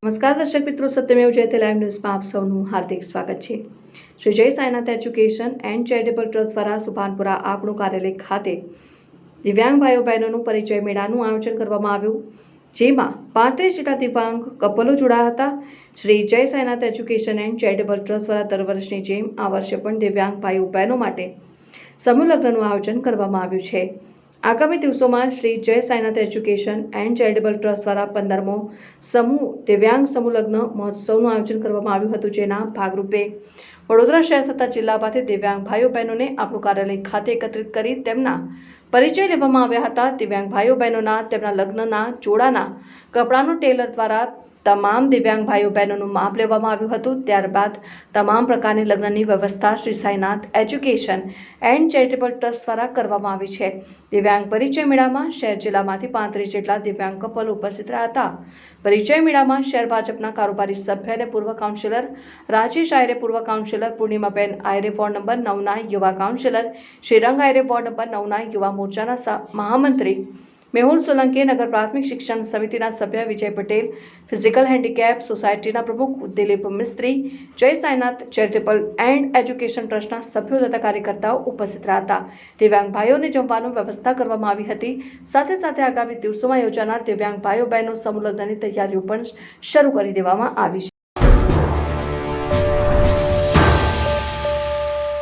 નમસ્કાર દર્શક મિત્રો, સત્યમેવ જયતે લાઈવ ન્યૂઝમાં આપ સૌનું હાર્દિક સ્વાગત છે। શ્રી જય Sainath education and charitable trust દ્વારા સુભાનપુરા આપણું કાર્યાલય ખાતે દિવ્યાંગ ભાઈઓ બહેનોનું પરિચય મેળાનું આયોજન કરવામાં આવ્યું, જેમાં 35 જેટલા દિવ્યાંગ કપલો જોડાયા હતા। શ્રી જય Sainath education and charitable trust દ્વારા દર વર્ષની જેમ આ વર્ષે પણ દિવ્યાંગ ભાઈઓ બહેનો માટે સમૂહ લગ્નનું આયોજન કરવામાં આવ્યું છે। આગામી દિવસોમાં શ્રી જય Sainath education and charitable trust દ્વારા 15મો સમૂહ દિવ્યાંગ સમૂહ લગ્ન મહોત્સવનું આયોજન કરવામાં આવ્યું હતું, જેના ભાગરૂપે વડોદરા શહેર તથા જિલ્લામાંથી દિવ્યાંગ ભાઈઓ બહેનોને આપણું કાર્યાલય ખાતે એકત્રિત કરી તેમના પરિચય લેવામાં આવ્યા હતા। દિવ્યાંગ ભાઈઓ બહેનોના તેમના લગ્નના જોડાના કપડાનું ટેલર દ્વારા તમામ દિવ્યાંગ ભાઈઓ બહેનોનું માપ લેવામાં આવ્યું હતું। ત્યારબાદ તમામ પ્રકારની લગ્નની વ્યવસ્થા Shri Sainath education and charitable trust દ્વારા કરવામાં આવી છે। દિવ્યાંગ પરિચય મેળામાં શહેર જિલ્લામાંથી 35 જેટલા દિવ્યાંગ કપલ ઉપસ્થિત રહ્યા હતા। પરિચય મેળામાં શહેર ભાજપના કારોબારી સભ્ય અને પૂર્વ કાઉન્સિલર રાજેશ આયરે, પૂર્વ કાઉન્સિલર પૂર્ણિમાબેન આયરે, વોર્ડ નંબર 9ના યુવા કાઉન્સિલર શ્રીરંગ આયરે, વોર્ડ નંબર 9ના યુવા મોરચાના મહામંત્રી મેહુલ સોલંકી, નગર પ્રાથમિક શિક્ષણ સમિતિના સભ્ય વિજય પટેલ, ફિઝિકલ હેન્ડીકેપ સોસાયટીના પ્રમુખ દિલીપ મિસ્ત્રી, જય સાઈનાથ ચેરિટેબલ એન્ડ એજ્યુકેશન ટ્રસ્ટના સભ્યો તથા કાર્યકર્તાઓ ઉપસ્થિત રહ્યા હતા। દિવ્યાંગ ભાઈઓને જમવાની વ્યવસ્થા કરવામાં આવી હતી। સાથે સાથે આગામી દિવસોમાં યોજાનાર દિવ્યાંગ ભાઈઓ બહેનો સમૂહ લગ્નની તૈયારીઓ પણ શરૂ કરી દેવામાં આવી છે।